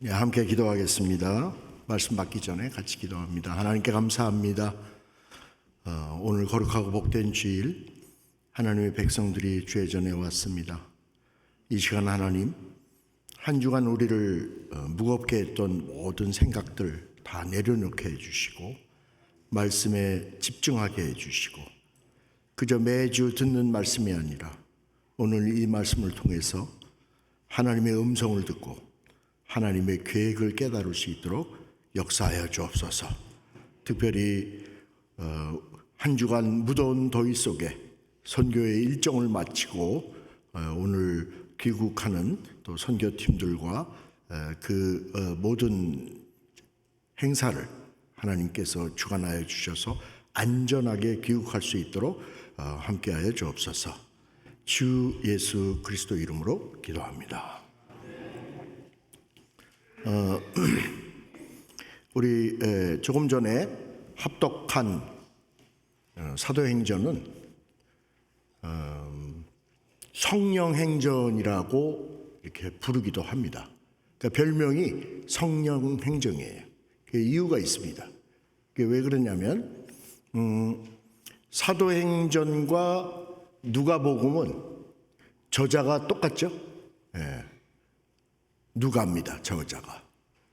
네, 함께 기도하겠습니다. 말씀 받기 전에 같이 기도합니다. 하나님께 감사합니다. 오늘 거룩하고 복된 주일 하나님의 백성들이 주의 전에 왔습니다. 이 시간 하나님, 한 주간 우리를 무겁게 했던 모든 생각들 다 내려놓게 해주시고 말씀에 집중하게 해주시고 그저 매주 듣는 말씀이 아니라 오늘 이 말씀을 통해서 하나님의 음성을 듣고 하나님의 계획을 깨달을 수 있도록 역사하여 주옵소서. 특별히 한 주간 무더운 더위 속에 선교의 일정을 마치고 오늘 귀국하는 또 선교팀들과 그 모든 행사를 하나님께서 주관하여 주셔서 안전하게 귀국할 수 있도록 함께하여 주옵소서. 주 예수 그리스도 이름으로 기도합니다. 우리 조금 전에 합독한 사도행전은 성령행전이라고 이렇게 부르기도 합니다. 그러니까 별명이 성령행전이에요. 이유가 있습니다. 왜 그러냐면 사도행전과 누가복음은 저자가 똑같죠. 누가입니다. 저자가.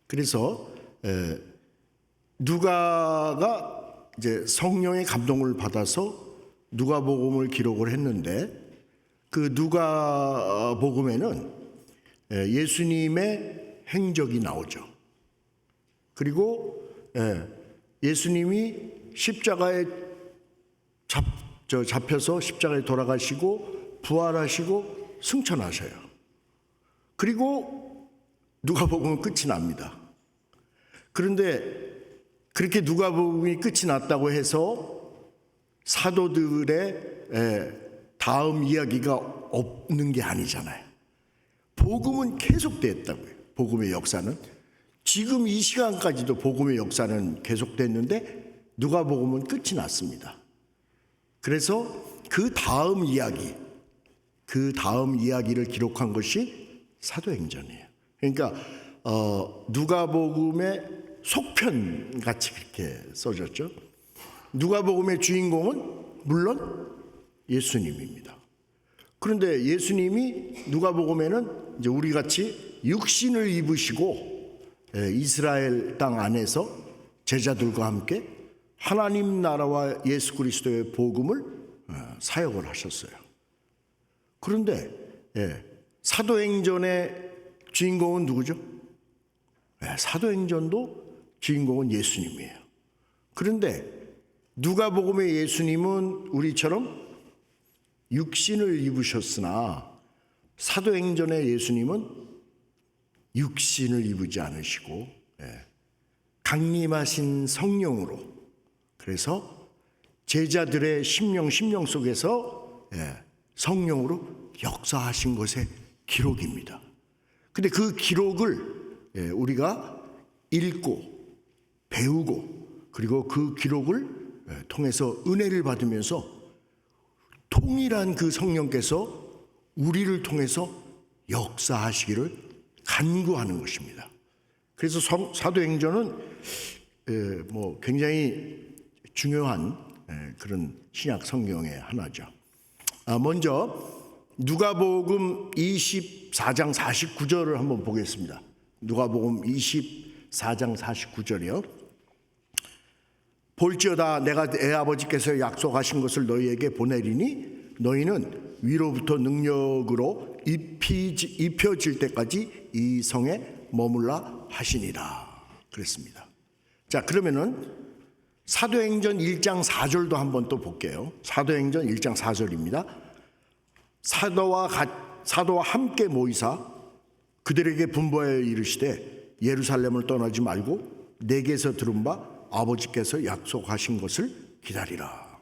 그래서 누가가 이제 성령의 감동을 받아서 누가복음을 기록을 했는데 그 누가복음에는 예수님의 행적이 나오죠. 그리고 예수님이 십자가에 잡혀서 십자가에 돌아가시고 부활하시고 승천하셔요. 그리고 누가복음은 끝이 납니다. 그런데 그렇게 누가복음이 끝이 났다고 해서 사도들의 다음 이야기가 없는 게 아니잖아요. 복음은 계속됐다고요. 복음의 역사는 지금 이 시간까지도 복음의 역사는 계속됐는데 누가복음은 끝이 났습니다. 그래서 그 다음 이야기를 기록한 것이 사도행전이에요. 그러니까 누가복음의 속편 같이 그렇게 써졌죠. 누가복음의 주인공은 물론 예수님입니다. 그런데 예수님이 누가복음에는 이제 우리 같이 육신을 입으시고 이스라엘 땅 안에서 제자들과 함께 하나님 나라와 예수 그리스도의 복음을 사역을 하셨어요. 그런데 사도행전의 주인공은 누구죠? 사도행전도 주인공은 예수님이에요. 그런데 누가복음의 예수님은 우리처럼 육신을 입으셨으나 사도행전의 예수님은 육신을 입지 않으시고 강림하신 성령으로, 그래서 제자들의 심령 속에서 성령으로 역사하신 것의 기록입니다. 근데 그 기록을 우리가 읽고 배우고 그리고 그 기록을 통해서 은혜를 받으면서 통일한 그 성령께서 우리를 통해서 역사하시기를 간구하는 것입니다. 그래서 사도행전은 굉장히 중요한 그런 신약 성경의 하나죠. 먼저 누가복음 24장 49절을 한번 보겠습니다. 누가복음 24장 49절이요. 볼지어다 내가 내 아버지께서 약속하신 것을 너희에게 보내리니 너희는 위로부터 능력으로 입혀질 때까지 이 성에 머물라 하시니라 그랬습니다. 자, 그러면은 사도행전 1장 4절도 한번 또 볼게요. 사도행전 1장 4절입니다. 사도와 함께 모이사 그들에게 분부하여 이르시되 예루살렘을 떠나지 말고 내게서 들은 바 아버지께서 약속하신 것을 기다리라.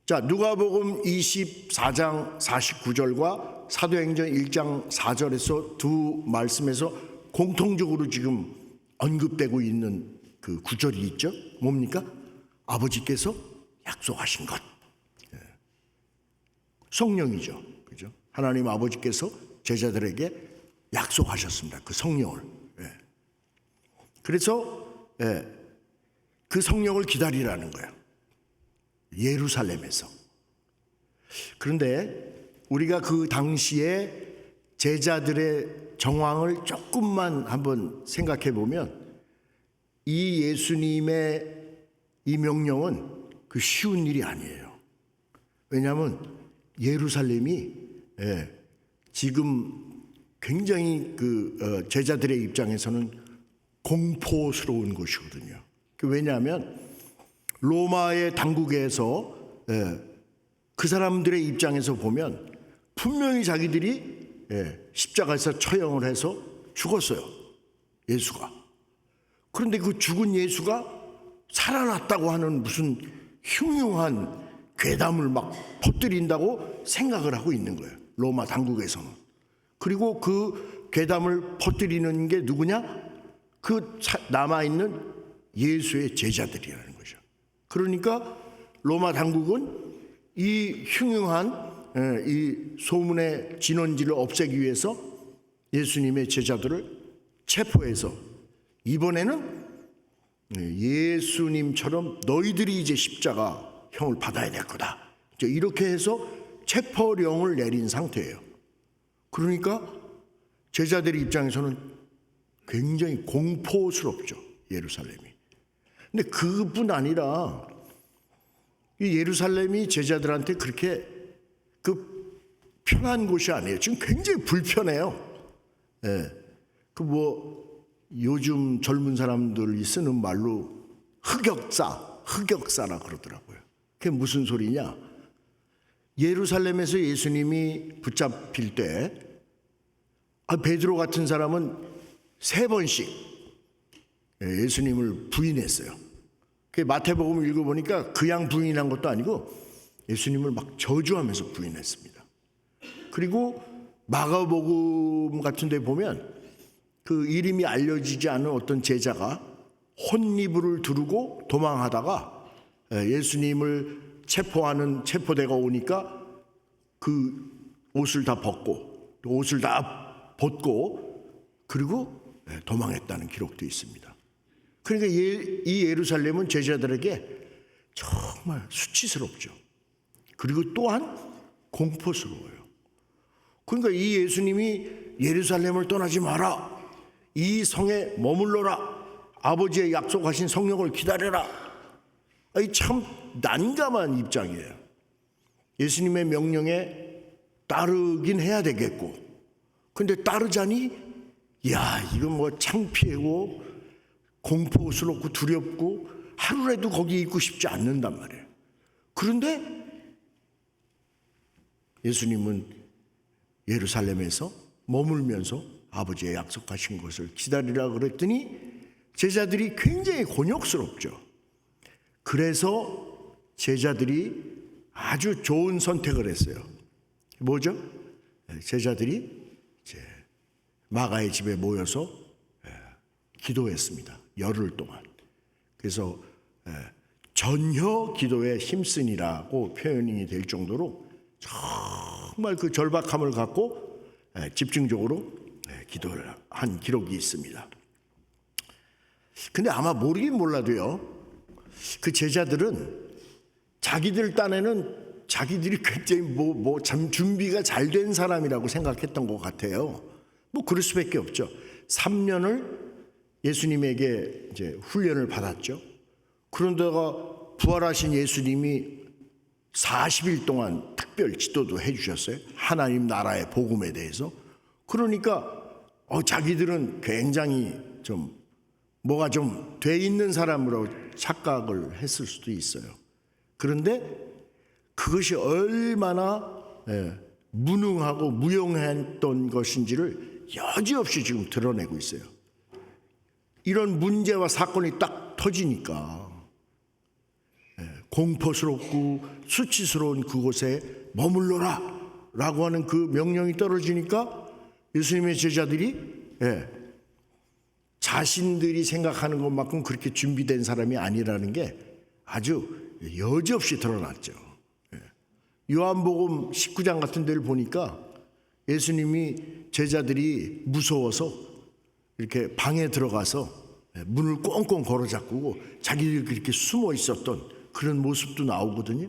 자, 누가복음 24장 49절과 사도행전 1장 4절에서 두 말씀에서 공통적으로 지금 언급되고 있는 그 구절이 있죠. 뭡니까? 아버지께서 약속하신 것. 성령이죠. 그죠? 하나님 아버지께서 제자들에게 약속하셨습니다. 그 성령을. 예. 그래서 그 성령을 기다리라는 거예요. 예루살렘에서. 그런데 우리가 그 당시에 제자들의 정황을 조금만 한번 생각해 보면 이 예수님의 이 명령은 그 쉬운 일이 아니에요. 왜냐하면 예루살렘이 지금 굉장히 그 제자들의 입장에서는 공포스러운 곳이거든요. 왜냐하면 로마의 당국에서 그 사람들의 입장에서 보면 분명히 자기들이 십자가에서 처형을 해서 죽었어요. 예수가. 그런데 그 죽은 예수가 살아났다고 하는 무슨 흉흉한 괴담을 막 퍼뜨린다고 생각을 하고 있는 거예요. 로마 당국에서는. 그리고 그 괴담을 퍼뜨리는 게 누구냐? 그 남아있는 예수의 제자들이라는 거죠. 그러니까 로마 당국은 이 흉흉한 이 소문의 진원지를 없애기 위해서 예수님의 제자들을 체포해서 이번에는 예수님처럼 너희들이 이제 십자가형을 받아야 될 거다. 이렇게 해서 체포령을 내린 상태예요. 그러니까 제자들의 입장에서는 굉장히 공포스럽죠. 예루살렘이. 근데 그뿐 아니라 이 예루살렘이 제자들한테 그렇게 그 편한 곳이 아니에요. 지금 굉장히 불편해요. 요즘 젊은 사람들이 쓰는 말로 흑역사라 그러더라고요. 그게 무슨 소리냐? 예루살렘에서 예수님이 붙잡힐 때 베드로 같은 사람은 3번씩 예수님을 부인했어요. 마태복음을 읽어보니까 그냥 부인한 것도 아니고 예수님을 막 저주하면서 부인했습니다. 그리고 마가복음 같은 데 보면 그 이름이 알려지지 않은 어떤 제자가 혼이불을 두르고 도망하다가 예수님을 체포하는 체포대가 오니까 그 옷을 다 벗고 그리고 도망했다는 기록도 있습니다. 그러니까 이 예루살렘은 제자들에게 정말 수치스럽죠. 그리고 또한 공포스러워요. 그러니까 이 예수님이 예루살렘을 떠나지 마라, 이 성에 머물러라, 아버지의 약속하신 성령을 기다려라. 참 난감한 입장이에요. 예수님의 명령에 따르긴 해야 되겠고, 근데 따르자니 이건 뭐 창피하고 공포스럽고 두렵고 하루라도 거기 있고 싶지 않는단 말이에요. 그런데 예수님은 예루살렘에서 머물면서 아버지의 약속하신 것을 기다리라 그랬더니 제자들이 굉장히 곤욕스럽죠. 그래서 제자들이 아주 좋은 선택을 했어요. 뭐죠? 제자들이 이제 마가의 집에 모여서 기도했습니다. 열흘 동안. 그래서 전혀 기도에 힘쓰니라고 표현이 될 정도로 정말 그 절박함을 갖고 집중적으로 기도를 한 기록이 있습니다. 근데 아마 모르긴 몰라도요, 그 제자들은 자기들 딴에는 자기들이 굉장히 참 준비가 잘 된 사람이라고 생각했던 것 같아요. 그럴 수밖에 없죠. 3년을 예수님에게 이제 훈련을 받았죠. 그런데가 부활하신 예수님이 40일 동안 특별 지도도 해주셨어요. 하나님 나라의 복음에 대해서. 그러니까 자기들은 굉장히 좀 뭐가 좀 돼 있는 사람으로 착각을 했을 수도 있어요. 그런데 그것이 얼마나 무능하고 무용했던 것인지를 여지없이 지금 드러내고 있어요. 이런 문제와 사건이 딱 터지니까 공포스럽고 수치스러운 그곳에 머물러라 라고 하는 그 명령이 떨어지니까 예수님의 제자들이 자신들이 생각하는 것만큼 그렇게 준비된 사람이 아니라는 게 아주 여지없이 드러났죠. 요한복음 19장 같은 데를 보니까 예수님이 제자들이 무서워서 이렇게 방에 들어가서 문을 꽁꽁 걸어 잠그고 자기들이 그렇게 숨어 있었던 그런 모습도 나오거든요.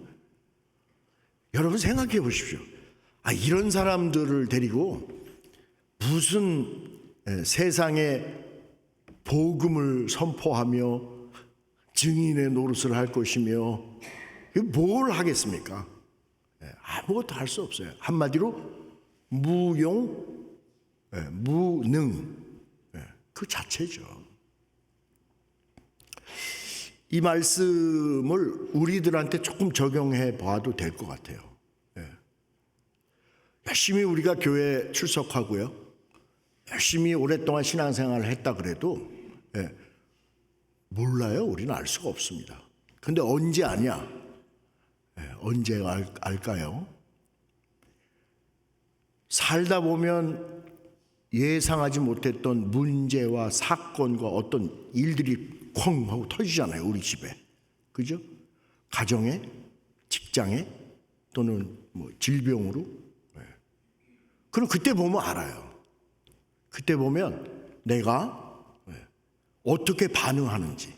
여러분 생각해 보십시오. 이런 사람들을 데리고 무슨 세상에 복음을 선포하며 증인의 노릇을 할 것이며 뭘 하겠습니까? 아무것도 할 수 없어요. 한마디로 무용, 무능 그 자체죠. 이 말씀을 우리들한테 조금 적용해 봐도 될 것 같아요. 열심히 우리가 교회에 출석하고요. 열심히 오랫동안 신앙생활을 했다 그래도 몰라요. 우리는 알 수가 없습니다. 근데 언제 아냐? 언제 알까요? 살다 보면 예상하지 못했던 문제와 사건과 어떤 일들이 쾅 하고 터지잖아요. 우리 집에. 그죠? 가정에, 직장에, 또는 뭐 질병으로. 그럼 그때 보면 알아요. 그때 보면 내가 어떻게 반응하는지,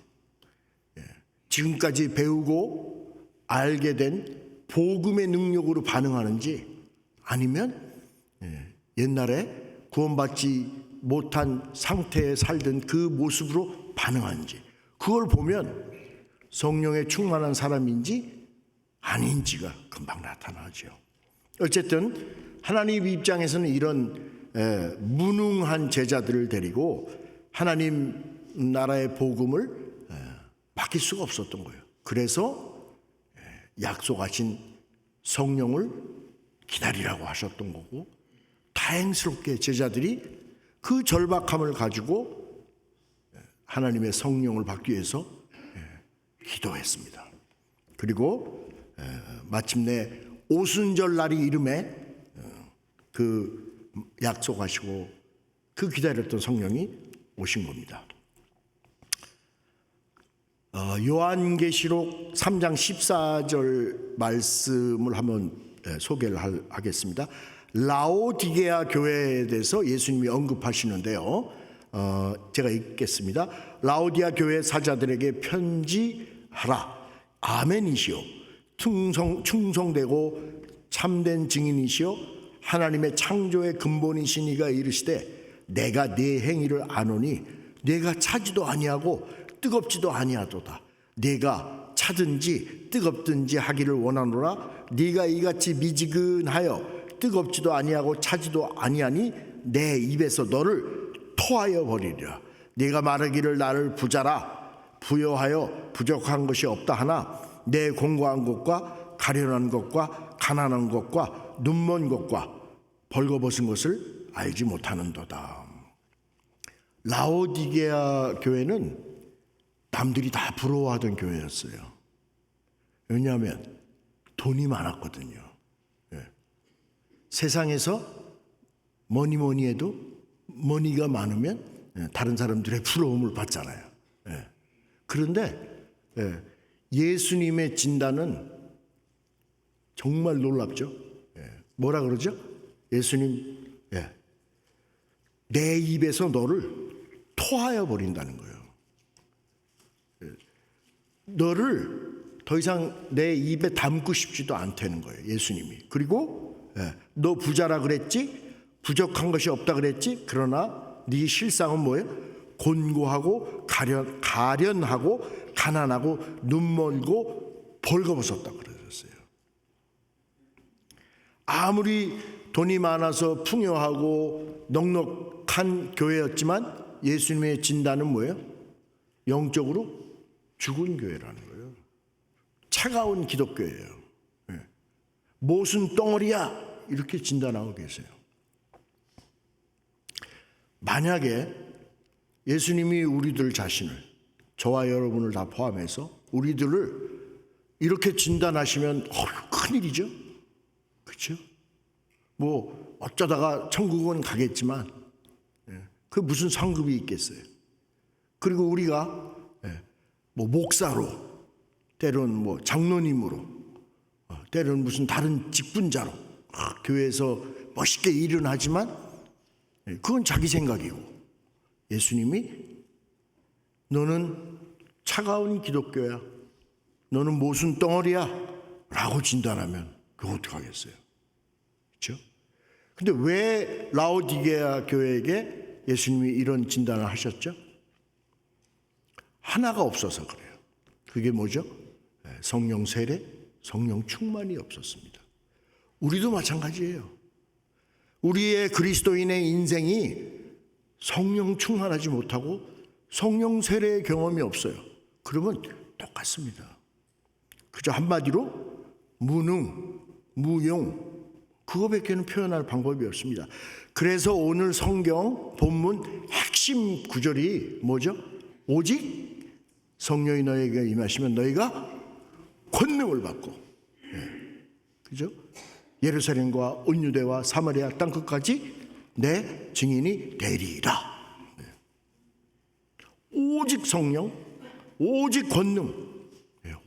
지금까지 배우고 알게 된 복음의 능력으로 반응하는지, 아니면 옛날에 구원받지 못한 상태에 살던 그 모습으로 반응하는지, 그걸 보면 성령에 충만한 사람인지 아닌지가 금방 나타나죠. 어쨌든 하나님 입장에서는 이런 무능한 제자들을 데리고 하나님 나라의 복음을 맡길 수가 없었던 거예요. 그래서 약속하신 성령을 기다리라고 하셨던 거고, 다행스럽게 제자들이 그 절박함을 가지고 하나님의 성령을 받기 위해서 기도했습니다. 그리고 마침내 오순절 날이 이름에 그 약속하시고 그 기다렸던 성령이 오신 겁니다. 요한계시록 3장 14절 말씀을 한번 소개를 하겠습니다. 라오디게아 교회에 대해서 예수님이 언급하시는데요. 제가 읽겠습니다. 라오디아 교회 사자들에게 편지하라. 아멘이시오. 충성되고 참된 증인이시오. 하나님의 창조의 근본이신 이가 이르시되 내가 네 행위를 아노니 내가 차지도 아니하고 뜨겁지도 아니하도다. 네가 차든지 뜨겁든지 하기를 원하노라. 네가 이같이 미지근하여 뜨겁지도 아니하고 차지도 아니하니 내 입에서 너를 토하여 버리리라. 네가 말하기를 나를 부자라 부여하여 부족한 것이 없다 하나 내 공고한 것과 가련한 것과 가난한 것과 눈먼 것과 벌거벗은 것을 알지 못하는도다. 라오디게아 교회는 남들이 다 부러워하던 교회였어요. 왜냐하면 돈이 많았거든요. 세상에서 뭐니 해도 머니가 많으면 다른 사람들의 부러움을 받잖아요. 그런데 예수님의 진단은 정말 놀랍죠. 뭐라 그러죠? 예수님, 내 입에서 너를 토하여 버린다는 거예요. 너를 더 이상 내 입에 담고 싶지도 않다는 거예요. 예수님이. 그리고 너 부자라 그랬지? 부족한 것이 없다 그랬지? 그러나 네 실상은 뭐예요? 곤고하고 가련하고 가난하고 눈멀고 벌거벗었다 그러셨어요. 아무리 돈이 많아서 풍요하고 넉넉한 교회였지만 예수님의 진단은 뭐예요? 영적으로 죽은 교회라는 거예요. 차가운 기독교예요. 못은 덩어리야 이렇게 진단하고 계세요. 만약에 예수님이 우리들 자신을, 저와 여러분을 다 포함해서 우리들을 이렇게 진단하시면 큰일이죠. 그렇죠? 뭐 어쩌다가 천국은 가겠지만 그 무슨 상급이 있겠어요. 그리고 우리가 뭐 목사로, 때로는 뭐 장로님으로, 때로는 무슨 다른 직분자로 교회에서 멋있게 일은 하지만 그건 자기 생각이고, 예수님이 너는 차가운 기독교야, 너는 모순 덩어리야 라고 진단하면 그거 어떡하겠어요? 그렇죠? 근데 왜 라오디게아 교회에게 예수님이 이런 진단을 하셨죠? 하나가 없어서 그래요. 그게 뭐죠? 성령 세례, 성령 충만이 없었습니다. 우리도 마찬가지예요. 우리의 그리스도인의 인생이 성령 충만하지 못하고 성령 세례의 경험이 없어요. 그러면 똑같습니다. 그저 한마디로 무능, 무용, 그거밖에는 표현할 방법이 없습니다. 그래서 오늘 성경 본문 핵심 구절이 뭐죠? 오직 성령이 너에게 임하시면 너희가 권능을 받고, 그죠? 예루살렘과 온 유대와 사마리아 땅끝까지 내 증인이 되리라. 오직 성령, 오직 권능,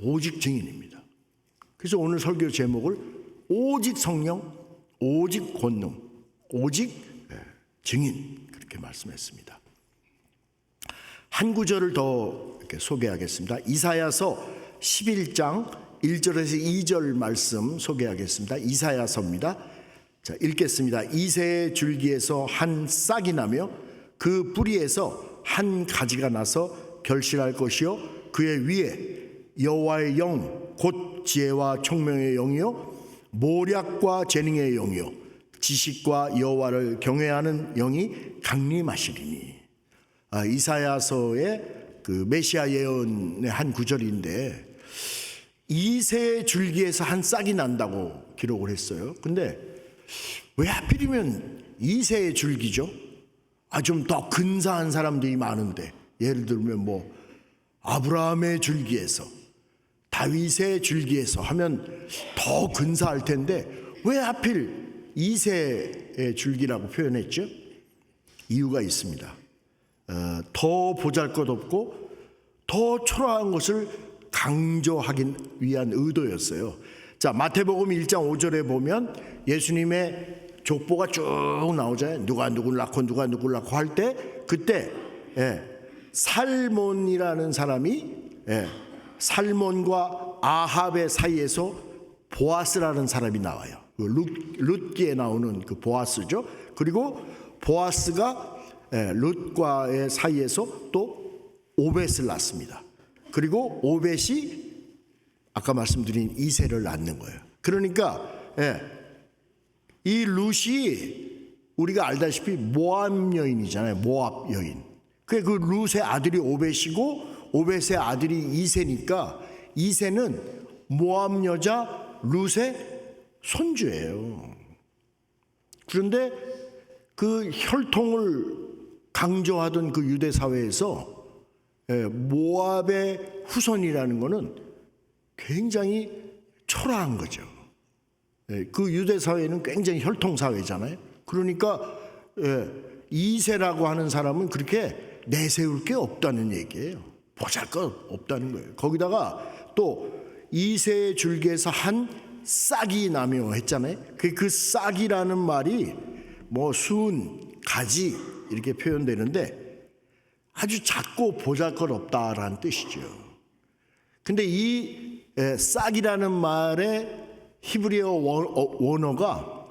오직 증인입니다. 그래서 오늘 설교 제목을 오직 성령, 오직 권능, 오직 증인 그렇게 말씀했습니다. 한 구절을 더 이렇게 소개하겠습니다. 이사야서 11장 1절에서 2절 말씀 소개하겠습니다. 이사야서입니다. 자, 읽겠습니다. 이새의 줄기에서 한 싹이 나며 그 뿌리에서 한 가지가 나서 결실할 것이요 그의 위에 여호와의 영 곧 지혜와 총명의 영이요 모략과 재능의 영이요 지식과 여호와를 경외하는 영이 강림하시리니. 이사야서의 그 메시아 예언의 한 구절인데 이새의 줄기에서 한 싹이 난다고 기록을 했어요. 근데 왜 하필이면 이새의 줄기죠? 좀 더 근사한 사람들이 많은데, 예를 들면 뭐 아브라함의 줄기에서, 다윗의 줄기에서 하면 더 근사할 텐데 왜 하필 이새의 줄기라고 표현했죠? 이유가 있습니다. 더 보잘것없고 더 초라한 것을 강조하기 위한 의도였어요. 자, 마태복음 1장 5절에 보면 예수님의 족보가 쭉 나오잖아요. 누가 누구를 낳고 누가 누구를 낳고 할 때, 그때 살몬이라는 사람이 살몬과 아합의 사이에서 보아스라는 사람이 나와요. 룻기에 나오는 그 보아스죠. 그리고 보아스가 룻과의 사이에서 또 오벳을 낳습니다. 그리고 오벳이 아까 말씀드린 이새를 낳는 거예요. 그러니까 이 룻이 우리가 알다시피 모압 여인이잖아요. 모압 여인. 그 룻의 아들이 오벳이고 오벳의 아들이 이새니까 이새는 모압 여자 룻의 손주예요. 그런데 그 혈통을 강조하던 그 유대 사회에서 모압의 후손이라는 것은 굉장히 초라한 거죠. 그 유대 사회는 굉장히 혈통 사회잖아요. 그러니까 이새라고 하는 사람은 그렇게 내세울 게 없다는 얘기예요. 보잘것 없다는 거예요. 거기다가 또 이새의 줄기에서 한 싹이 나며 했잖아요. 그 싹이라는 말이 뭐 순, 가지 이렇게 표현되는데 아주 작고 보잘것없다라는 뜻이죠. 근데 이 싹이라는 말의 히브리어 원어가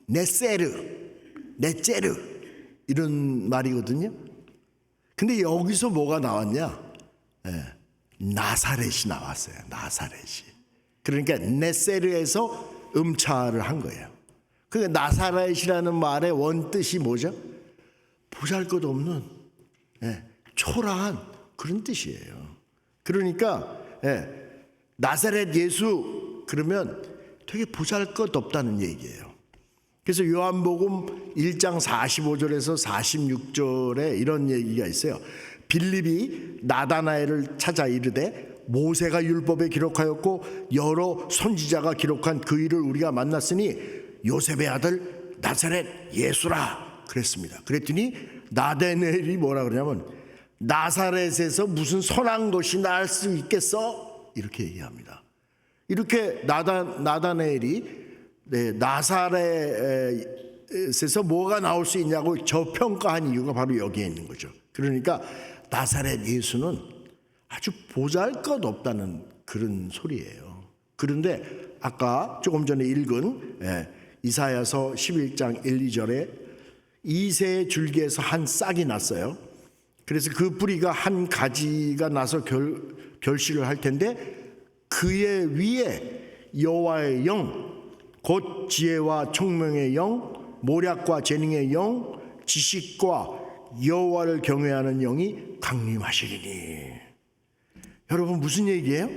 네세르 이런 말이거든요. 근데 여기서 뭐가 나왔냐? 나사렛이 나왔어요. 나사렛이. 그러니까 네세르에서 음차를 한 거예요. 그 나사렛이라는 말의 원뜻이 뭐죠? 보잘것없는 초라한 그런 뜻이에요. 그러니까 나사렛 예수 그러면 되게 보잘것없다는 얘기예요. 그래서 요한복음 1장 45절에서 46절에 이런 얘기가 있어요. 빌립이 나다나엘을 찾아 이르되 모세가 율법에 기록하였고 여러 선지자가 기록한 그 일을 우리가 만났으니 요셉의 아들 나사렛 예수라 그랬습니다. 그랬더니 나다나엘이 뭐라 그러냐면 나사렛에서 무슨 선한 것이 날 수 있겠어? 이렇게 얘기합니다. 이렇게 나다나엘이 나사렛에서 뭐가 나올 수 있냐고 저평가한 이유가 바로 여기에 있는 거죠. 그러니까 나사렛 예수는 아주 보잘것없다는 그런 소리예요. 그런데 아까 조금 전에 읽은 이사야서 11장 1, 2절에 이새 줄기에서 한 싹이 났어요. 그래서 그 뿌리가 한 가지가 나서 결실을 할 텐데 그의 위에 여호와의 영 곧 지혜와 총명의 영 모략과 재능의 영 지식과 여호와를 경외하는 영이 강림하시리니. 여러분 무슨 얘기예요?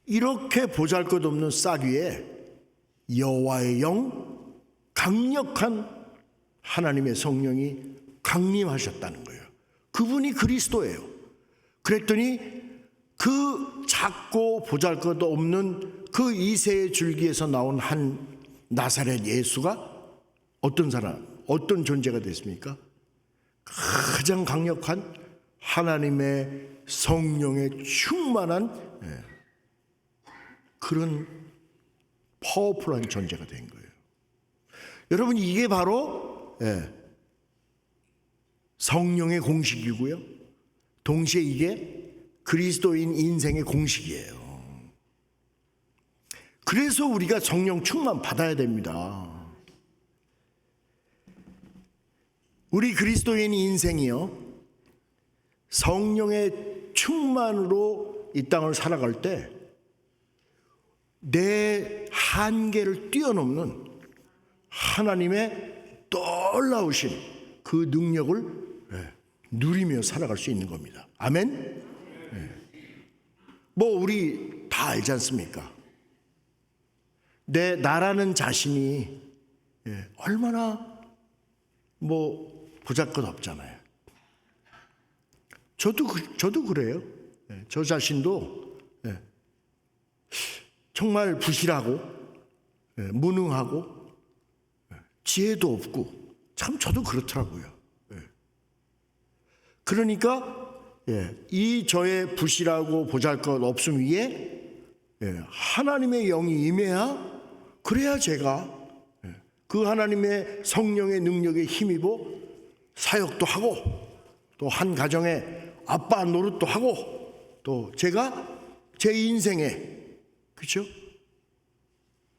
이렇게 보잘것없는 싹 위에 여호와의 영 강력한 하나님의 성령이 강림하셨다는 거예요. 그분이 그리스도예요. 그랬더니 그 작고 보잘것없는 그 이새의 줄기에서 나온 한 나사렛 예수가 어떤 사람, 어떤 존재가 됐습니까? 가장 강력한 하나님의 성령에 충만한 그런 파워풀한 존재가 된 거예요. 여러분 이게 바로 성령의 공식이고요. 동시에 이게 그리스도인 인생의 공식이에요. 그래서 우리가 성령 충만 받아야 됩니다. 우리 그리스도인 인생이요, 성령의 충만으로 이 땅을 살아갈 때 내 한계를 뛰어넘는 하나님의 놀라우신 그 능력을 누리며 살아갈 수 있는 겁니다. 아멘? 뭐 우리 다 알지 않습니까? 나라는 자신이 얼마나 뭐 보잘것없잖아요. 저도 그래요. 저 자신도 정말 부실하고 무능하고 지혜도 없고 참 저도 그렇더라고요. 그러니까 이 저의 부실하고 보잘것없음 위에 하나님의 영이 임해야, 그래야 제가 그 하나님의 성령의 능력에 힘입어 사역도 하고 또 한 가정의 아빠 노릇도 하고 또 제가 제 인생에, 그렇죠?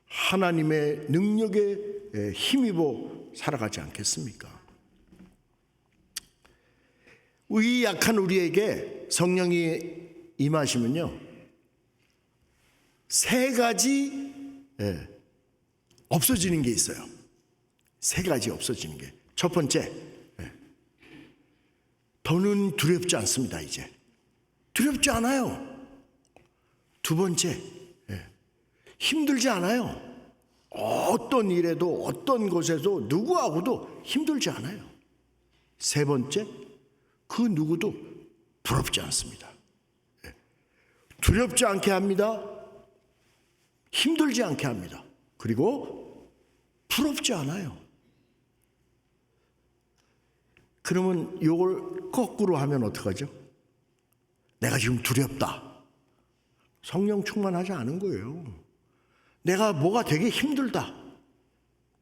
하나님의 능력에 힘입어 살아가지 않겠습니까? 이 약한 우리에게 성령이 임하시면요, 세 가지 없어지는 게 있어요. 세 가지 없어지는 게. 첫 번째, 더는 두렵지 않습니다. 이제 두렵지 않아요. 두 번째, 힘들지 않아요. 어떤 일에도 어떤 곳에도 누구하고도 힘들지 않아요. 세 번째, 그 누구도 부럽지 않습니다. 두렵지 않게 합니다. 힘들지 않게 합니다. 그리고 부럽지 않아요. 그러면 이걸 거꾸로 하면 어떡하죠? 내가 지금 두렵다. 성령 충만하지 않은 거예요. 내가 뭐가 되게 힘들다.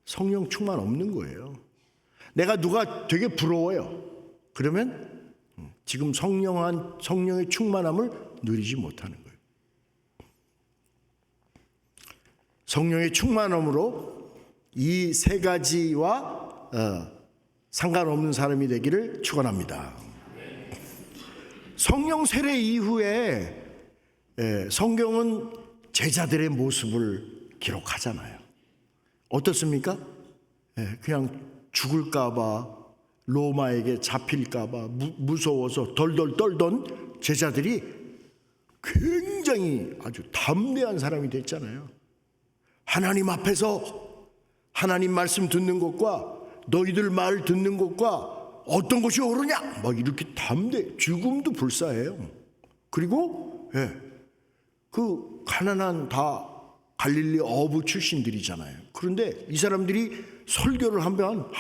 성령 충만 없는 거예요. 내가 누가 되게 부러워요. 그러면 지금 성령의 충만함을 누리지 못하는 거예요. 성령의 충만함으로 이 세 가지와 상관없는 사람이 되기를 축원합니다. 성령 세례 이후에 성경은 제자들의 모습을 기록하잖아요. 어떻습니까? 그냥 죽을까 봐, 로마에게 잡힐까 봐 무서워서 덜덜 떨던 제자들이 굉장히 아주 담대한 사람이 됐잖아요. 하나님 앞에서 하나님 말씀 듣는 것과 너희들 말 듣는 것과 어떤 것이 옳으냐 막 이렇게 죽음도 불사해요. 그리고 그 가난한 다 갈릴리 어부 출신들이잖아요. 그런데 이 사람들이 설교를 하면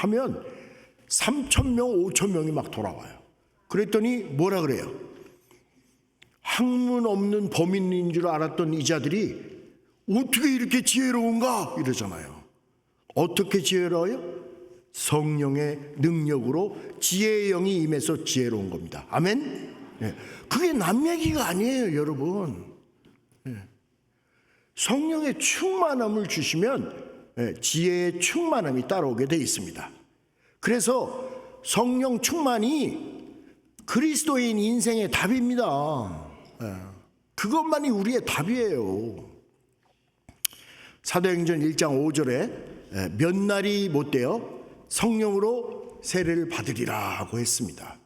3,000명 5,000명이 막 돌아와요. 그랬더니 뭐라 그래요? 학문 없는 범인인 줄 알았던 이 자들이 어떻게 이렇게 지혜로운가 이러잖아요. 어떻게 지혜로워요? 성령의 능력으로 지혜의 영이 임해서 지혜로운 겁니다. 아멘. 예. 그게 남 얘기가 아니에요, 여러분. 예. 성령의 충만함을 주시면 지혜의 충만함이 따라오게 돼 있습니다. 그래서 성령 충만이 그리스도인 인생의 답입니다. 그것만이 우리의 답이에요. 사도행전 1장 5절에 몇 날이 못되어 성령으로 세례를 받으리라고 했습니다.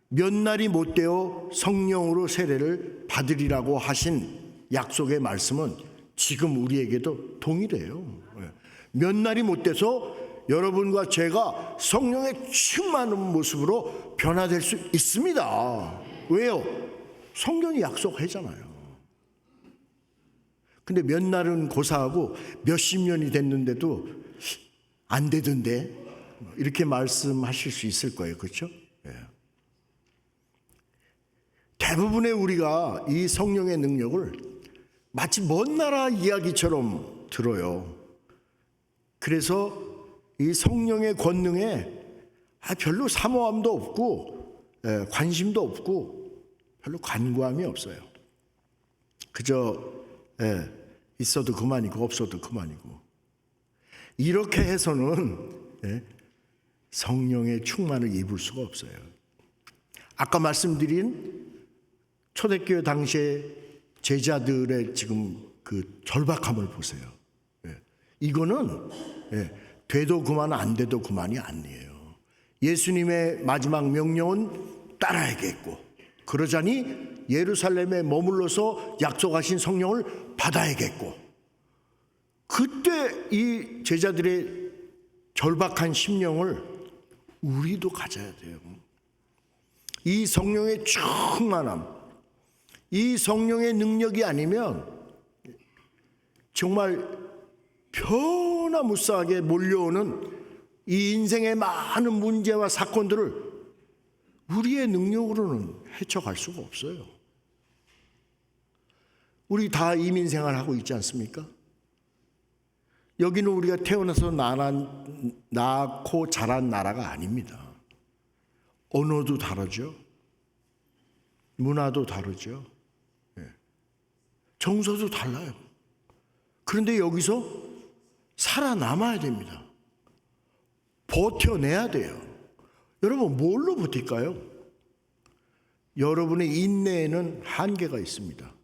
몇 날이 못되어 성령으로 세례를 받으리라고 하신 약속의 말씀은 지금 우리에게도 동일해요. 몇 날이 못돼서 여러분과 제가 성령의 충만한 모습으로 변화될 수 있습니다. 왜요? 성경이 약속하잖아요. 근데 몇 날은 고사하고 몇십 년이 됐는데도 안 되던데 이렇게 말씀하실 수 있을 거예요. 그렇죠? 대부분의 우리가 이 성령의 능력을 마치 먼 나라 이야기처럼 들어요. 그래서 이 성령의 권능에 별로 사모함도 없고 관심도 없고 별로 간구함이 없어요. 그저 있어도 그만이고 없어도 그만이고. 이렇게 해서는 성령의 충만을 입을 수가 없어요. 아까 말씀드린 초대교회 당시에 제자들의 지금 그 절박함을 보세요. 이거는 돼도 그만 안 돼도 그만이 아니에요. 예수님의 마지막 명령은 따라야겠고, 그러자니 예루살렘에 머물러서 약속하신 성령을 받아야겠고, 그때 이 제자들의 절박한 심령을 우리도 가져야 돼요. 이 성령의 충만함, 이 성령의 능력이 아니면 정말 변화무쌍하게 몰려오는 이 인생의 많은 문제와 사건들을 우리의 능력으로는 헤쳐갈 수가 없어요. 우리 다 이민생활하고 있지 않습니까? 여기는 우리가 태어나서 낳고 자란 나라가 아닙니다. 언어도 다르죠. 문화도 다르죠. 정서도 달라요. 그런데 여기서 살아남아야 됩니다. 버텨내야 돼요. 여러분, 뭘로 버틸까요? 여러분의 인내에는 한계가 있습니다.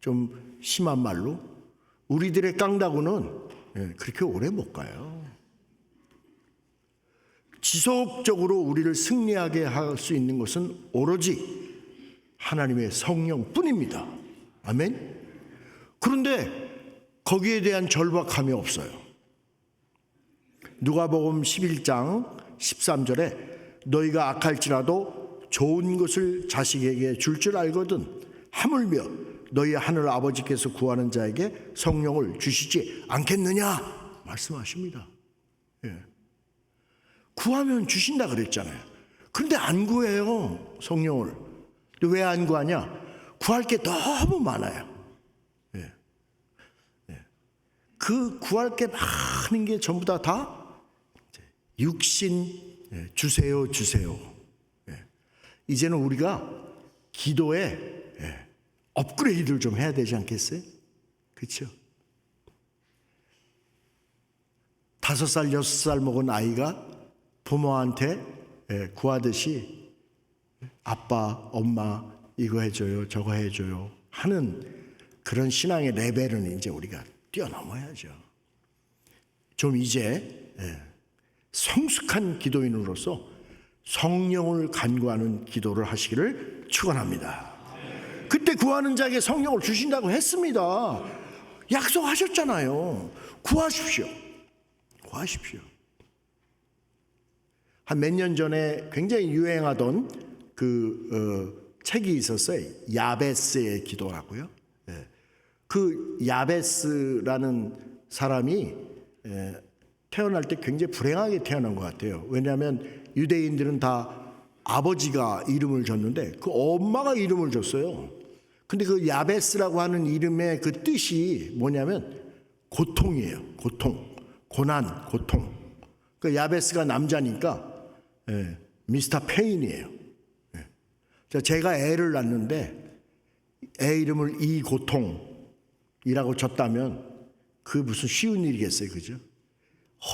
좀 심한 말로 우리들의 깡다구는 그렇게 오래 못 가요. 지속적으로 우리를 승리하게 할 수 있는 것은 오로지 하나님의 성령뿐입니다. 아멘. 그런데 거기에 대한 절박함이 없어요. 누가복음 11장 13절에 너희가 악할지라도 좋은 것을 자식에게 줄 줄 알거든 하물며 너희 하늘 아버지께서 구하는 자에게 성령을 주시지 않겠느냐 말씀하십니다. 구하면 주신다 그랬잖아요. 그런데 안 구해요, 성령을. 왜 안 구하냐? 구할 게 너무 많아요. 그 구할 게 많은 게 전부 다 육신 주세요 주세요. 이제는 우리가 기도에 업그레이드를 좀 해야 되지 않겠어요? 그렇죠? 5살 6살 먹은 아이가 부모한테 구하듯이 아빠 엄마 이거 해줘요 저거 해줘요 하는 그런 신앙의 레벨은 이제 우리가 뛰어넘어야죠. 좀 이제 성숙한 기도인으로서 성령을 간구하는 기도를 하시기를 축원합니다. 그때 구하는 자에게 성령을 주신다고 했습니다. 약속하셨잖아요. 구하십시오. 구하십시오. 한 몇 년 전에 굉장히 유행하던 책이 있었어요. 야베스의 기도라고요. 그 야베스라는 사람이 태어날 때 굉장히 불행하게 태어난 것 같아요. 왜냐하면 유대인들은 다 아버지가 이름을 줬는데 그 엄마가 이름을 줬어요. 근데 그 야베스라고 하는 이름의 그 뜻이 뭐냐면 고통이에요. 고통. 고난, 고통. 그 야베스가 남자니까 미스터 페인이에요. 제가 애를 낳는데 애 이름을 이 고통이라고 줬다면 그게 무슨 쉬운 일이겠어요, 그죠?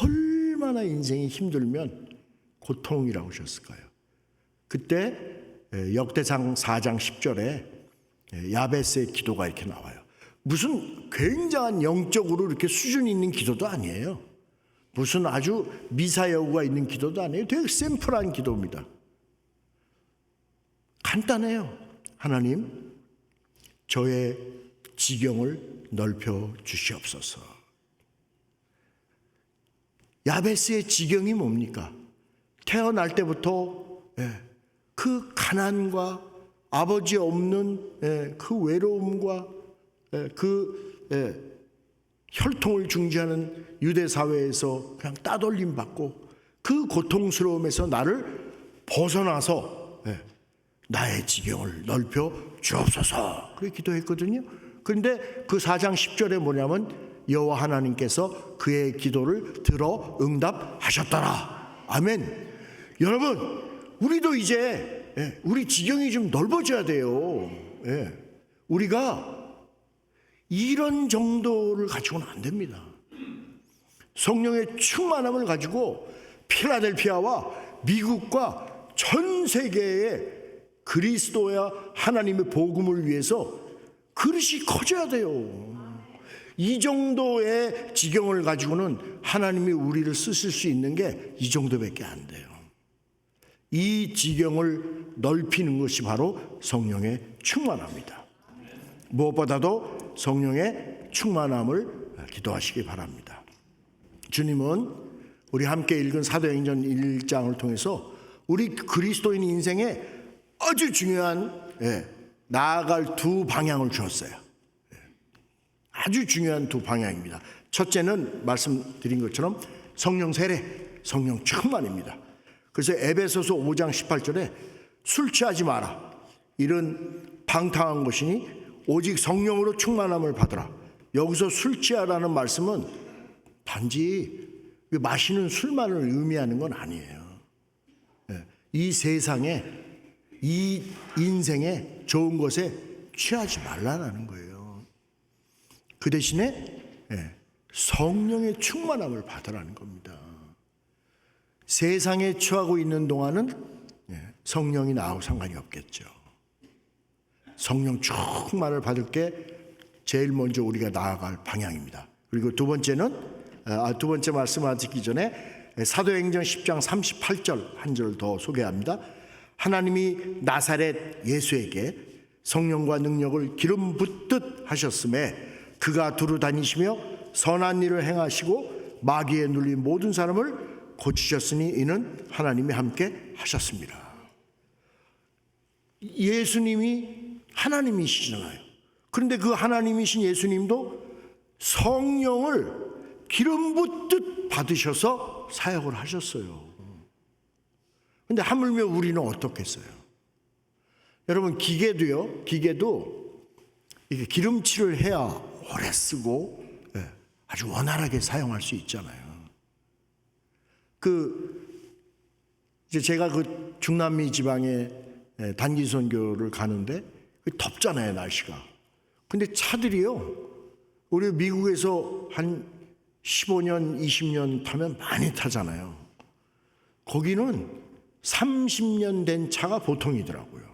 얼마나 인생이 힘들면 고통이라고 하셨을까요? 그때 역대상 4장 10절에 야베스의 기도가 이렇게 나와요. 무슨 굉장한 영적으로 이렇게 수준 있는 기도도 아니에요. 무슨 아주 미사여구가 있는 기도도 아니에요. 되게 심플한 기도입니다. 간단해요. 하나님, 저의 지경을 넓혀 주시옵소서. 야베스의 지경이 뭡니까? 태어날 때부터 그 가난과 아버지 없는 그 외로움과 그 혈통을 중시하는 유대 사회에서 그냥 따돌림 받고 그 고통스러움에서 나를 벗어나서 나의 지경을 넓혀 주옵소서 그렇게 기도했거든요. 그런데 그 4장 10절에 뭐냐면 여호와 하나님께서 그의 기도를 들어 응답하셨더라. 아멘. 여러분, 우리도 이제 우리 지경이 좀 넓어져야 돼요. 우리가 이런 정도를 가지고는 안 됩니다. 성령의 충만함을 가지고 필라델피아와 미국과 전 세계의 그리스도야 하나님의 복음을 위해서 그릇이 커져야 돼요. 이 정도의 지경을 가지고는 하나님이 우리를 쓰실 수 있는 게 이 정도밖에 안 돼요. 이 지경을 넓히는 것이 바로 성령의 충만함입니다. 무엇보다도 성령의 충만함을 기도하시기 바랍니다. 주님은 우리 함께 읽은 사도행전 1장을 통해서 우리 그리스도인 인생에 아주 중요한 나아갈 두 방향을 주었어요. 아주 중요한 두 방향입니다. 첫째는 말씀드린 것처럼 성령 세례, 성령 충만입니다. 그래서 에베소서 5장 18절에 술 취하지 마라. 이런 방탕한 것이니 오직 성령으로 충만함을 받으라. 여기서 술 취하라는 말씀은 단지 마시는 술만을 의미하는 건 아니에요. 이 세상에 이 인생에 좋은 것에 취하지 말라는 거예요. 그 대신에 성령의 충만함을 받으라는 겁니다. 세상에 취하고 있는 동안은 성령이 나하고 상관이 없겠죠. 성령 충만을 받을 게 제일 먼저 우리가 나아갈 방향입니다. 그리고 두 번째 말씀을 듣기 전에 사도행전 10장 38절 한 절 더 소개합니다. 하나님이 나사렛 예수에게 성령과 능력을 기름 붓듯 하셨음에 그가 두루 다니시며 선한 일을 행하시고 마귀에 눌린 모든 사람을 고치셨으니 이는 하나님이 함께 하셨습니다. 예수님이 하나님이시잖아요. 그런데 그 하나님이신 예수님도 성령을 기름 붓듯 받으셔서 사역을 하셨어요. 그런데 하물며 우리는 어떻겠어요? 여러분, 기계도 이게 기름칠을 해야 오래 쓰고 아주 원활하게 사용할 수 있잖아요. 이제 제가 그 중남미 지방에 단기 선교를 가는데 덥잖아요, 날씨가. 근데 차들이요, 우리 미국에서 한 15년, 20년 타면 많이 타잖아요. 거기는 30년 된 차가 보통이더라고요.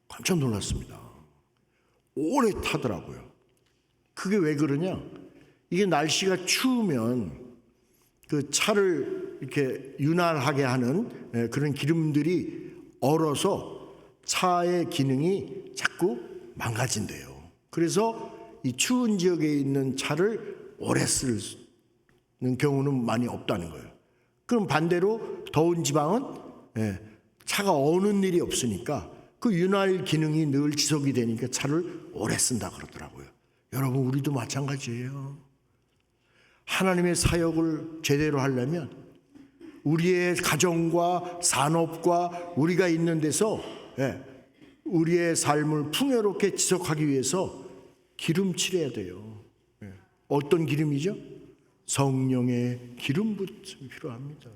깜짝 놀랐습니다. 오래 타더라고요. 그게 왜 그러냐? 이게 날씨가 추우면 그 차를 이렇게 윤활하게 하는 그런 기름들이 얼어서 차의 기능이 자꾸 망가진대요. 그래서 이 추운 지역에 있는 차를 오래 쓰는 경우는 많이 없다는 거예요. 그럼 반대로 더운 지방은 차가 어는 일이 없으니까 그 윤활 기능이 늘 지속이 되니까 차를 오래 쓴다 그러더라고요. 여러분, 우리도 마찬가지예요. 하나님의 사역을 제대로 하려면 우리의 가정과 산업과 우리가 있는 데서 우리의 삶을 풍요롭게 지속하기 위해서 기름칠해야 돼요. 어떤 기름이죠? 성령의 기름 붓음이 필요합니다.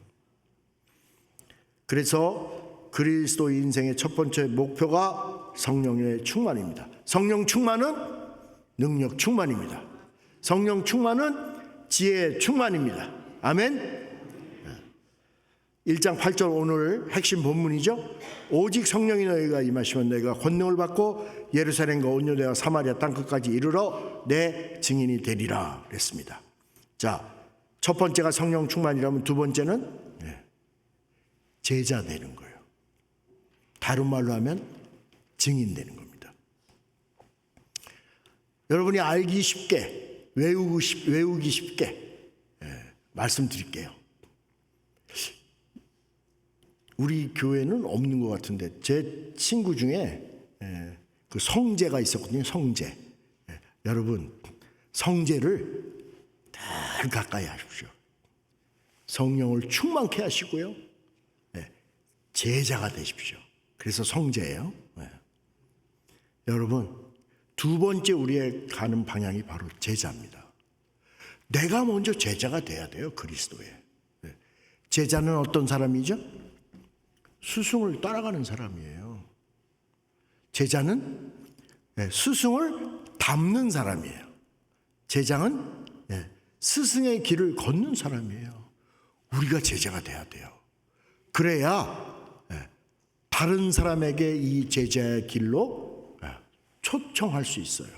그래서 그리스도 인생의 첫 번째 목표가 성령의 충만입니다. 성령 충만은 능력 충만입니다. 성령 충만은 지혜 충만입니다. 아멘. 1장 8절 오늘 핵심 본문이죠. 오직 성령이 너희가 임하시면 너희가 권능을 받고 예루살렘과 온 유대와 사마리아 땅끝까지 이르러 내 증인이 되리라 그랬습니다. 자, 첫 번째가 성령 충만이라면 두 번째는 제자 되는 거예요. 다른 말로 하면 증인 되는 겁니다. 여러분이 알기 쉽게 외우기 쉽게 말씀드릴게요. 우리 교회는 없는 것 같은데 제 친구 중에 그 성제가 있었거든요. 성제. 여러분 성제를 늘 가까이 하십시오. 성령을 충만케 하시고요. 제자가 되십시오. 그래서 성제예요. 여러분 두 번째 우리의 가는 방향이 바로 제자입니다. 내가 먼저 제자가 돼야 돼요. 그리스도에. 제자는 어떤 사람이죠? 스승을 따라가는 사람이에요. 제자는 스승을 닮는 사람이에요. 제자는 스승의 길을 걷는 사람이에요. 우리가 제자가 돼야 돼요. 그래야 다른 사람에게 이 제자의 길로 초청할 수 있어요.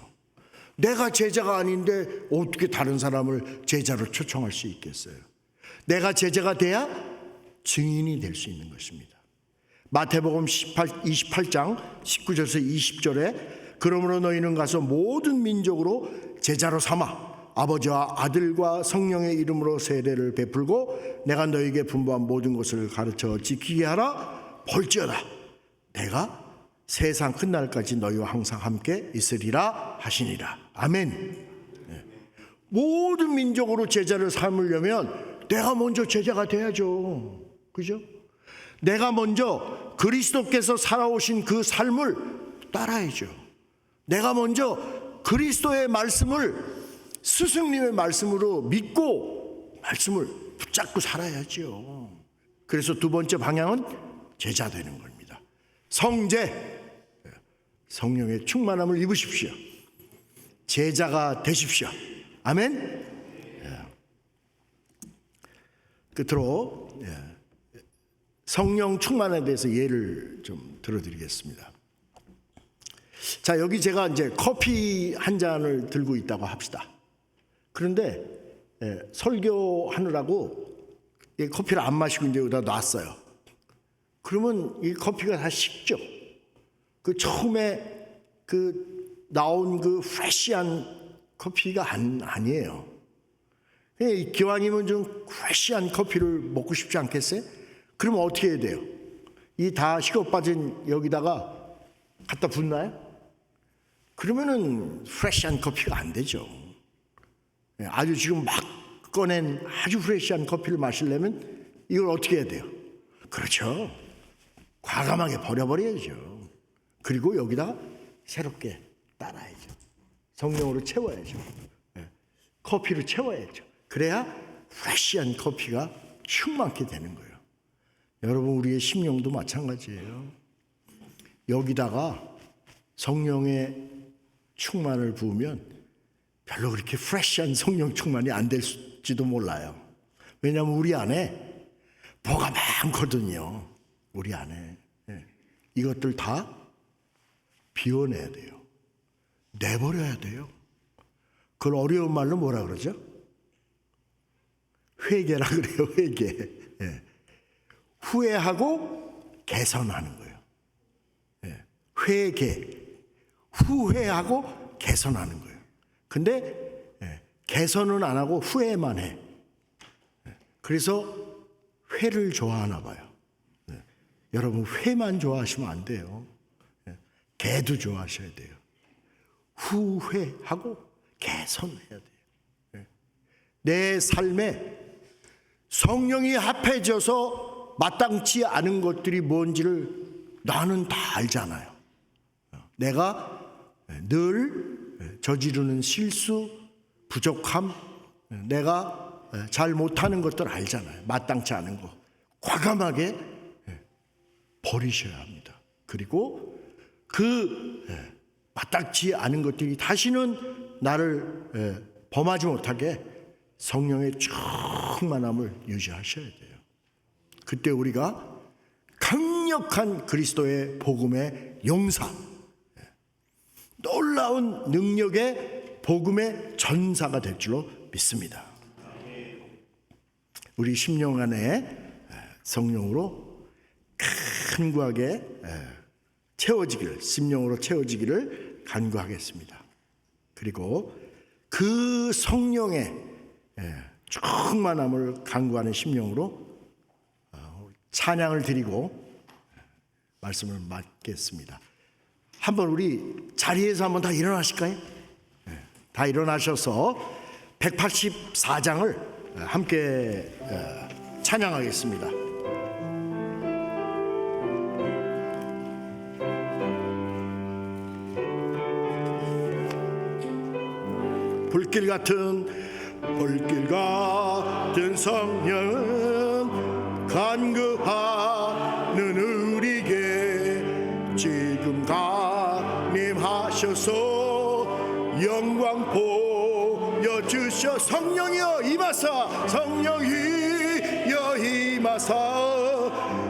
내가 제자가 아닌데 어떻게 다른 사람을 제자로 초청할 수 있겠어요? 내가 제자가 돼야 증인이 될 수 있는 것입니다. 마태복음 28장 19절에서 20절에 그러므로 너희는 가서 모든 민족으로 제자로 삼아 아버지와 아들과 성령의 이름으로 세례를 베풀고 내가 너희에게 분부한 모든 것을 가르쳐 지키게 하라. 볼지어다 내가 세상 끝날까지 너희와 항상 함께 있으리라 하시니라. 아멘. 모든 민족으로 제자를 삼으려면 내가 먼저 제자가 돼야죠. 그죠? 내가 먼저 그리스도께서 살아오신 그 삶을 따라야죠. 내가 먼저 그리스도의 말씀을 스승님의 말씀으로 믿고 말씀을 붙잡고 살아야죠. 그래서 두 번째 방향은 제자 되는 겁니다. 성제, 성령의 충만함을 입으십시오. 제자가 되십시오. 아멘. 끝으로 성령 충만에 대해서 예를 좀 들어드리겠습니다. 자, 여기 제가 이제 커피 한 잔을 들고 있다고 합시다. 그런데 설교하느라고 이 커피를 안 마시고 이제 여기다 놨어요. 그러면 이 커피가 다 식죠. 그 처음에 그 나온 그 프레시한 커피가 아니에요. 기왕이면 좀 프레시한 커피를 먹고 싶지 않겠어요? 그러면 어떻게 해야 돼요? 이 다 식어 빠진 여기다가 갖다 붓나요? 그러면은 프레시한 커피가 안 되죠. 아주 지금 막 꺼낸 아주 프레시한 커피를 마시려면 이걸 어떻게 해야 돼요? 그렇죠. 과감하게 버려버려야죠. 그리고 여기다가 새롭게 따라야죠. 성령으로 채워야죠. 커피로 채워야죠. 그래야 프레시한 커피가 충만케 되는 거예요. 여러분 우리의 심령도 마찬가지예요. 여기다가 성령의 충만을 부으면 별로 그렇게 프레시한 성령 충만이 안 될지도 몰라요. 왜냐하면 우리 안에 뭐가 많거든요. 우리 안에 이것들 다 비워내야 돼요. 내버려야 돼요. 그걸 어려운 말로 뭐라 그러죠? 회개라 그래요. 회개. 후회하고 개선하는 거예요. 회개, 후회하고 개선하는 거예요. 근데 개선은 안 하고 후회만 해. 그래서 회를 좋아하나 봐요. 여러분 회만 좋아하시면 안 돼요. 개도 좋아하셔야 돼요. 후회하고 개선해야 돼요. 내 삶에 성령이 합해져서 마땅치 않은 것들이 뭔지를 나는 다 알잖아요. 내가 늘 저지르는 실수, 부족함, 내가 잘 못하는 것들 알잖아요. 마땅치 않은 거 과감하게 버리셔야 합니다. 그리고 그 마땅치 않은 것들이 다시는 나를 범하지 못하게 성령의 충만함을 유지하셔야 돼요. 그때 우리가 강력한 그리스도의 복음의 용사, 놀라운 능력의 복음의 전사가 될 줄로 믿습니다. 우리 심령안에 성령으로 간구하게 채워지기를, 심령으로 채워지기를 간구하겠습니다. 그리고 그 성령의 충만함을 간구하는 심령으로 찬양을 드리고 말씀을 맡겠습니다. 한번 우리 자리에서 한번 다 일어나실까요? 다 일어나셔서 184장을 함께 찬양하겠습니다. 불길 같은 성령 간구하는 우리에게 지금 강림하셔서 영광 보여주셔. 성령이여 임하사, 성령이여 임하사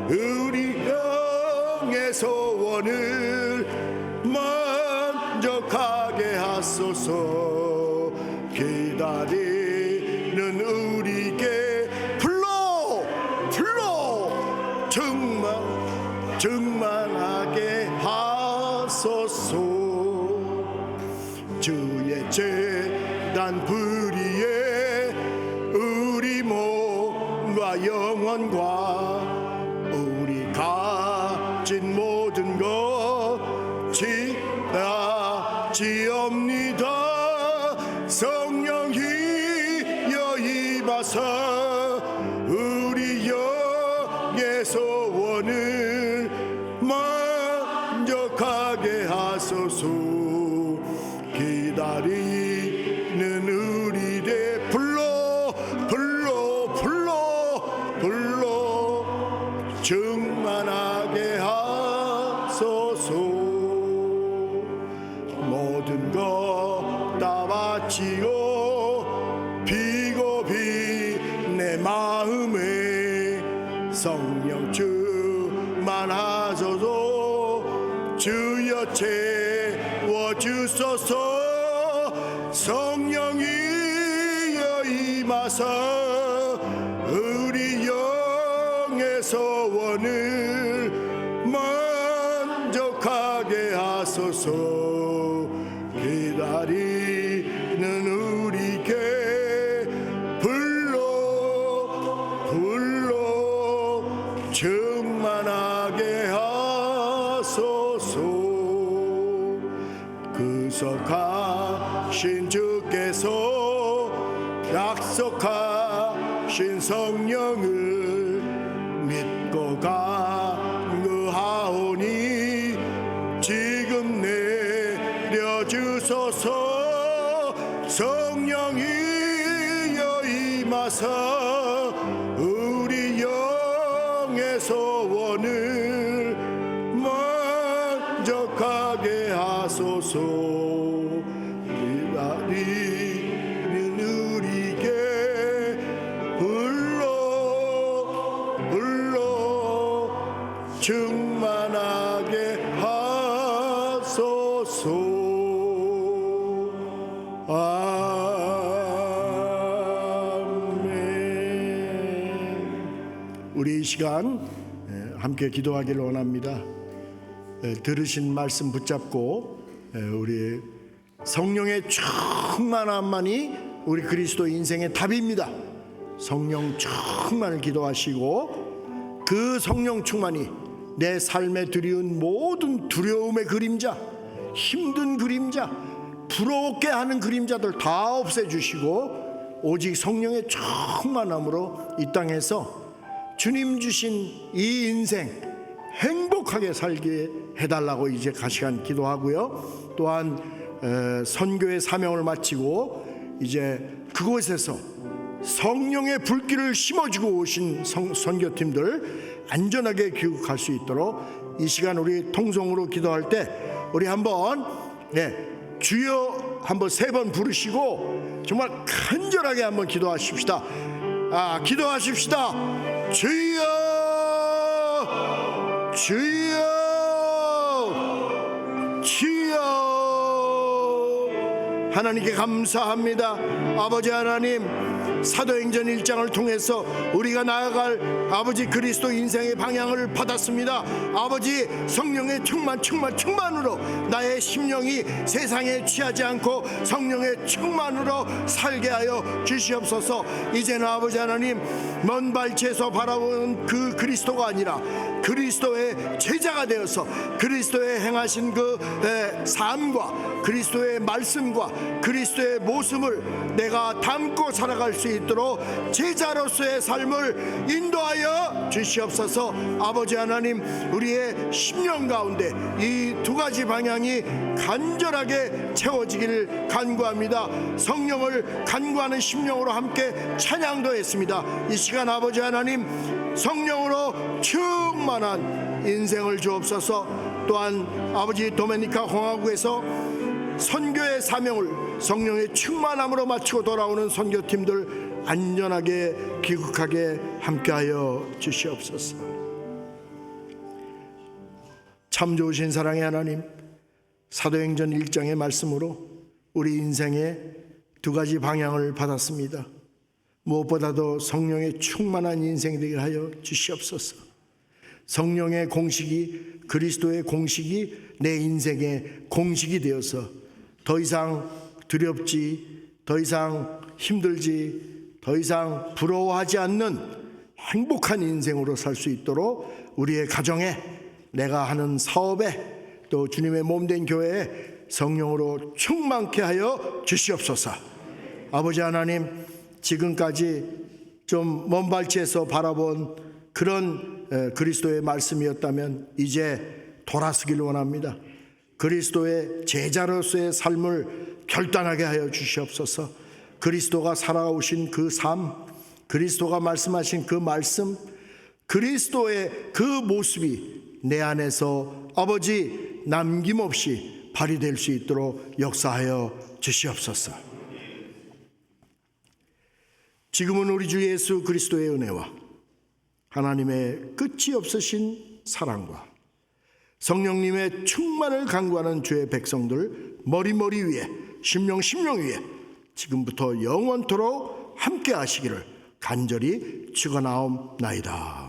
우리 영의 소원을 만족하게 하소서. 기다리는 우리에게 불러 충만하게 하소서. 주의 제단 불의에 우리 몸과 영혼과 우리 가진 모든 것 지옵니다. 성령이여 임하사 우리 영의 소원을 만족하게 하소서. 기다리는 우리를 불러 충만하게 하소서. 모든 것 다 바치고 비고비 내 마음에 성령 충만하소서. 주여 채워주소서. 성령이여 임하사 우리 영의 소원을 만족하게 하소서. 기다리는 우리에게 불러 충만하게 하소서. 구속하신 주께서 약속하신 성령을 믿고 간구하오니 지금 내려주소서. 성령이여 임하사 우리 영의 소원을 만족하게 하소서. 기다리는 우리에게 불러 충만하게 하소서. 아멘. 우리 이 시간 함께 기도하기를 원합니다. 들으신 말씀 붙잡고 우리 성령의 충만함만이 우리 그리스도 인생의 답입니다. 성령 충만을 기도하시고 그 성령 충만이 내 삶에 들이운 모든 두려움의 그림자, 힘든 그림자, 부러웠게 하는 그림자들 다 없애주시고 오직 성령의 충만함으로 이 땅에서 주님 주신 이 인생 행복하게 살게 해달라고 이제 가시간 기도하고요. 또한 선교의 사명을 마치고 이제 그곳에서 성령의 불길을 심어주고 오신 선교팀들 안전하게 귀국할 수 있도록 이 시간 우리 통성으로 기도할 때 우리 한번 주여 한번 3번 부르시고 정말 간절하게 한번 기도하십시다. 기도하십시다. 주여 주여 주여. 하나님께 감사합니다. 아버지 하나님, 사도행전 1장을 통해서 우리가 나아갈 아버지 그리스도 인생의 방향을 받았습니다. 아버지 성령의 충만으로 나의 심령이 세상에 취하지 않고 성령의 충만으로 살게 하여 주시옵소서. 이제는 아버지 하나님, 먼 발치에서 바라보는 그 그리스도가 아니라 그리스도의 제자가 되어서 그리스도의 행하신 그 삶과 그리스도의 말씀과 그리스도의 모습을 내가 담고 살아갈 수 있도록 제자로서의 삶을 인도하여 주시옵소서. 아버지 하나님, 우리의 심령 가운데 이 2가지 방향이 간절하게 채워지기를 간구합니다. 성령을 간구하는 심령으로 함께 찬양도 했습니다. 이 시간 아버지 하나님, 성령으로 충만한 인생을 주옵소서. 또한 아버지 도미니카 공화국에서 선교의 사명을 성령의 충만함으로 마치고 돌아오는 선교팀들 안전하게 귀국하게 함께하여 주시옵소서. 참 좋으신 사랑의 하나님, 사도행전 1장의 말씀으로 우리 인생의 2가지 방향을 받았습니다. 무엇보다도 성령의 충만한 인생이 되게 하여 주시옵소서. 성령의 공식이, 그리스도의 공식이 내 인생의 공식이 되어서 더 이상 두렵지, 더 이상 힘들지, 더 이상 부러워하지 않는 행복한 인생으로 살 수 있도록 우리의 가정에, 내가 하는 사업에, 또 주님의 몸된 교회에 성령으로 충만케 하여 주시옵소서. 아버지 하나님, 지금까지 좀 먼 발치에서 바라본 그런 그리스도의 말씀이었다면 이제 돌아서길 원합니다. 그리스도의 제자로서의 삶을 결단하게 하여 주시옵소서. 그리스도가 살아오신 그 삶, 그리스도가 말씀하신 그 말씀, 그리스도의 그 모습이 내 안에서 아버지 남김없이 발휘될 수 있도록 역사하여 주시옵소서. 지금은 우리 주 예수 그리스도의 은혜와 하나님의 끝이 없으신 사랑과 성령님의 충만을 간구하는 주의 백성들 머리 위에, 심령 위에 지금부터 영원토록 함께 하시기를 간절히 축원하옵나이다.